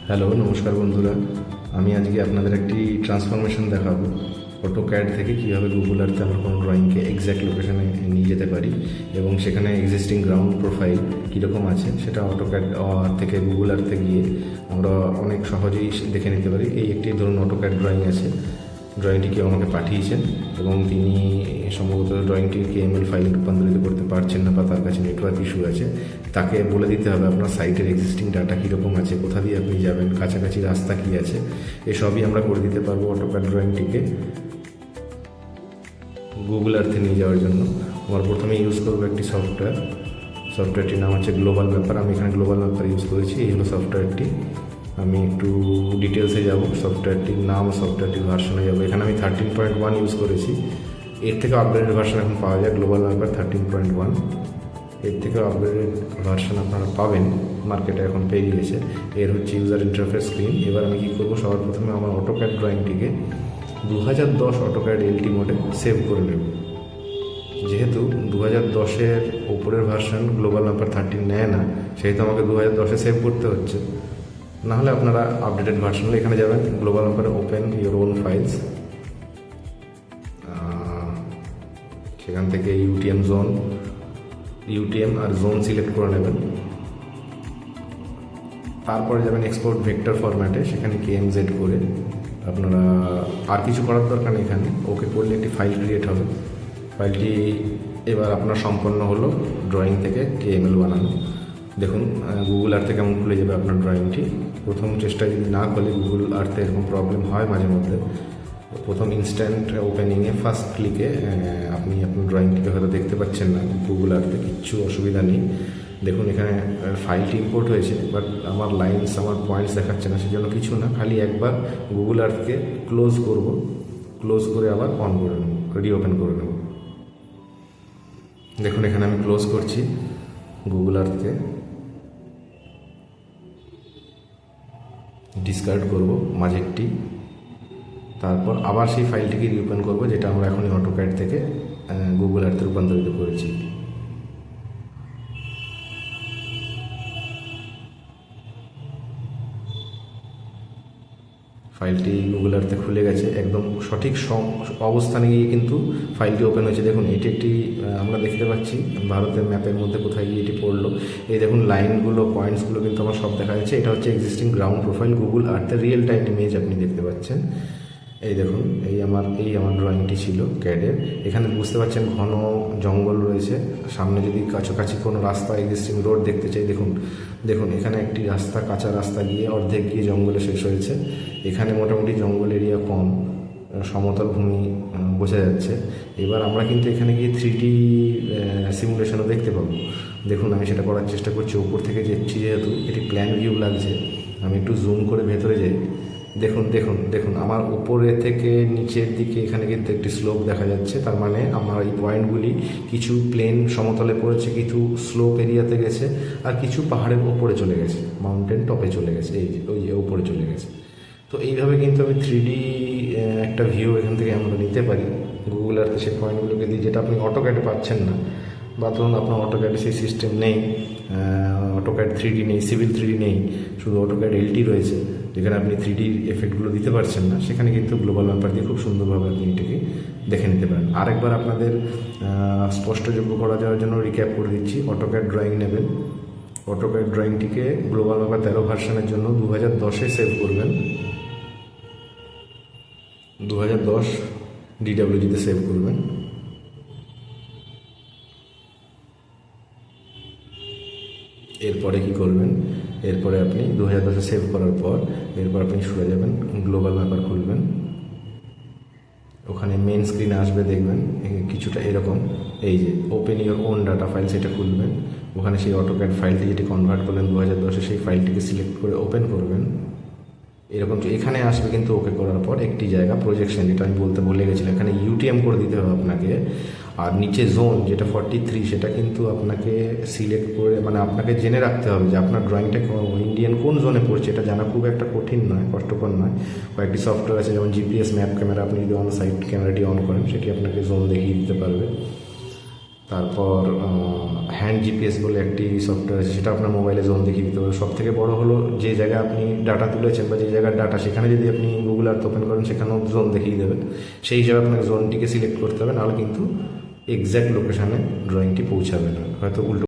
Hello, নমস্কার বন্ধুরা। আমি আজকে আপনাদের একটি ট্রান্সফরমেশন দেখাবো অটোক্যাড থেকে কীভাবে গুগল আর্থে আমরা কোনো ড্রয়িংকে এক্স্যাক্ট লোকেশনে নিয়ে যেতে পারি এবং সেখানে এক্সিস্টিং গ্রাউন্ড প্রোফাইল কীরকম আছে সেটা অটোক্যাড থেকে গুগল আর্থে গিয়ে আমরা অনেক সহজেই দেখে নিতে পারি। এই একটি ধরুন অটোক্যাড ড্রয়িং আছে, ড্রয়িংটি কেউ আমাকে পাঠিয়েছেন এবং তিনি সম্ভবত ড্রয়িংটি কেএমএল ফাইলে রূপান্তরিত করতে পারছেন না বা তার কাছে নেটওয়ার্ক ইস্যু আছে। তাকে বলে দিতে হবে আপনার সাইটের এক্সিস্টিং ডাটা কীরকম আছে, কোথা দিয়ে আপনি যাবেন, কাছাকাছি রাস্তা কী আছে, এসবই আমরা করে দিতে পারবো অটোক্যাড ড্রয়িংটিকে গুগল আর্থে নিয়ে যাওয়ার জন্য। আমার প্রথমে ইউজ করবো একটি সফটওয়্যারটির নাম হচ্ছে গ্লোবাল ম্যাপার। আমি এখানে গ্লোবাল ম্যাপার ইউজ করেছি। এই হলো সফটওয়্যারটি। আমি একটু ডিটেলসে যাব, সফটওয়্যারটির নাম, সফটওয়্যারটির ভার্সনে যাবো। এখানে আমি 13.1 ইউজ করেছি। এর থেকে আপগ্রেডেড ভার্সন এখন পাওয়া যায়, গ্লোবাল ম্যাপার 13.1। এর থেকে আপগ্রেডেড ভার্সন আপনারা পাবেন, মার্কেটে এখন পেয়ে গিয়েছে। এর হচ্ছে ইউজার ইন্টারফেস স্ক্রিন। এবার আমি কী করবো, সবার প্রথমে আমার অটোক্যাড ড্রয়িংটিকে 2010 অটোক্যাড এলটি মোডে সেভ করে নেব। যেহেতু 2010-এর ওপরের ভার্সন গ্লোবাল ম্যাপার 13 নেয় না, সেহেতু আমাকে 2010-এ সেভ করতে হচ্ছে। নাহলে আপনারা আপডেটেড ভার্সন হলে এখানে যাবেন, গ্লোবাল ম্যাপারে ওপেন ইউর ওন ফাইলস, সেখান থেকে ইউটিএম আর জোন সিলেক্ট করে নেবেন। তারপরে যাবেন এক্সপোর্ট ভেক্টর ফরম্যাটে, সেখানে KMZ করে আপনারা আর কিছু করার দরকার নেই। এখানে ওকে করলে একটি ফাইল ক্রিয়েট হবে। ফাইলটি এবার আপনার সম্পন্ন হলো ড্রয়িং থেকে KML বানানো। দেখুন গুগল আর্থে কেমন খুলে যাবে আপনার ড্রয়িংটি। প্রথম চেষ্টায় যদি না খোলে, গুগল আর্থে এরকম প্রবলেম হয় মাঝে মধ্যে। প্রথম ইনস্ট্যান্ট ওপেনিংয়ে ফার্স্ট ক্লিকে আপনি আপনার ড্রয়িংটিকে হয়তো দেখতে পাচ্ছেন না গুগল আর্থে, কিচ্ছু অসুবিধা নেই। দেখুন এখানে ফাইলটি ইম্পোর্ট হয়েছে, বাট আমার লাইনস, আমার পয়েন্টস দেখাচ্ছে না, সেজন্য কিছু না। খালি একবার গুগল আর্থকে ক্লোজ করব, ক্লোজ করে আবার অন করে নেব, রিওপেন করে নেব। দেখুন এখানে আমি ক্লোজ করছি গুগল আর্থকে, ডিসকার্ড করব মাঝেরটি, তারপর আবার সেই ফাইলটিকে রিওপেন করব, যেটা আমরা এখনই অটোক্যাড থেকে গুগল আর্থে রূপান্তরিত করেছি। ফাইলটি গুগল আর্থে খুলে গেছে, একদম সঠিক অবস্থানে গিয়ে কিন্তু ফাইলটি ওপেন হয়েছে। দেখুন এটি একটি আমরা দেখতে পাচ্ছি ভারতের ম্যাপের মধ্যে কোথায় গিয়ে এটি পড়লো। এই দেখুন লাইনগুলো, পয়েন্টসগুলো কিন্তু আমার সব দেখা যাচ্ছে। এটা হচ্ছে এক্সিস্টিং গ্রাউন্ড প্রোফাইল গুগল আর্থের রিয়েল টাইম ইমেজ আপনি দেখতে পাচ্ছেন। এই দেখুন এই আমার ড্রয়িংটি ছিল ক্যাডের। এখানে বুঝতে পারছেন ঘন জঙ্গল রয়েছে। সামনে যদি কাছাকাছি কোনো রাস্তা, এক্সিস্টিং রোড দেখতে চাই, দেখুন এখানে একটি রাস্তা, কাঁচা রাস্তা গিয়ে অর্ধেক গিয়ে জঙ্গলে শেষ হয়েছে। এখানে মোটামুটি জঙ্গল এরিয়া কম, সমতল ভূমি বোঝা যাচ্ছে। এবার আমরা কিন্তু এখানে গিয়ে 3D সিমুলেশনও দেখতে পাবো। দেখুন আমি সেটা করার চেষ্টা করছি। উপর থেকে যাচ্ছি, যেহেতু এটি প্ল্যান ভিউ লাগছে, আমি একটু জুম করে ভেতরে যাই। দেখুন আমার উপরে থেকে নিচের দিকে এখানে কিন্তু একটি স্লোপ দেখা যাচ্ছে। তার মানে আমার এই পয়েন্টগুলি কিছু প্লেন সমতলে পড়েছে, কিছু স্লোপ এরিয়াতে গেছে, আর কিছু পাহাড়ের ওপরে চলে গেছে, মাউন্টেন টপে চলে গেছে, ওই যে ওপরে চলে গেছে। তো এইভাবে কিন্তু আমি 3D একটা ভিউ এখান থেকে আমরা নিতে পারি গুগল আর্থে সেই পয়েন্টগুলোকে দিয়ে, যেটা আপনি অটোক্যাডে পাচ্ছেন না। বা ধরুন আপনার অটোক্যাডে সেই সিস্টেম নেই, অটোক্যাড 3D নেই, সিভিল 3D নেই, শুধু অটোক্যাড LT রয়েছে, যেখানে আপনি 3D এফেক্টগুলো দিতে পারছেন না। সেখানে কিন্তু গ্লোবাল ম্যাপার দিয়ে খুব সুন্দরভাবে আপনি এটাকে দেখে নিতে পারেন। আরেকবার আপনাদের স্পষ্টযোগ্য করা যাওয়ার জন্য রিক্যাপ করে দিচ্ছি। অটোক্যাড ড্রয়িং নেবেন, অটোক্যাড ড্রয়িংটিকে গ্লোবাল ম্যাপার 13 ভার্সনের জন্য 2010-এ সেভ করবেন, 2010 DWG-তে সেভ করবেন। এরপরে কি করবেন, এরপরে আপনি 2010-এ সেভ করার পর এরপর আপনি সরে যাবেন, গ্লোবাল ম্যাপার খুলবেন। ওখানে মেন স্ক্রিনে আসবে, দেখবেন কিছুটা এরকম, এই যে open your on data file, সেটা খুলবেন। ওখানে সেই অটোক্যাড ফাইলটি যেটি কনভার্ট করলেন 2010-এ, সেই ফাইলটিকে সিলেক্ট করে ওপেন করবেন। এরকম এখানে আসবে কিন্তু ওকে করার পর একটি জায়গা প্রজেকশন, যেটা আমি বলতে ভুলে গেছিলাম, এখানে UTM করে দিতে হবে আপনাকে। আর নিচে জোন যেটা 43, সেটা কিন্তু আপনাকে সিলেক্ট করে, মানে আপনাকে জেনে রাখতে হবে যে আপনার ড্রয়িংটা ইন্ডিয়ান কোন জোনে পড়ছে। এটা জানা খুব একটা কঠিন নয়, কষ্টকর নয়। কয়েকটি সফটওয়্যার আছে, যেমন GPS ম্যাপ ক্যামেরা, আপনি যদি অন সাইট ক্যামেরাটি অন করেন, সেটি আপনাকে জোন দেখিয়ে দিতে পারবে। তারপর হ্যান্ড জিপিএস বলে একটি সফটওয়্যার আছে, সেটা আপনার মোবাইলে জোন দেখিয়ে দিতে পারবে। সব থেকে বড় হলো যে জায়গায় আপনি ডাটা তুলেছেন বা যে জায়গার ডাটা, সেখানে যদি আপনি গুগল আর্থ ওপেন করেন সেখানেও জোন দেখিয়ে দেবে। সেই হিসাবে আপনাকে জোনটিকে সিলেক্ট করতে হবে, নাহলে কিন্তু এক্স্যাক্ট লোকেশানে ড্রয়িংটি পৌঁছাবে না, হয়তো উল্টো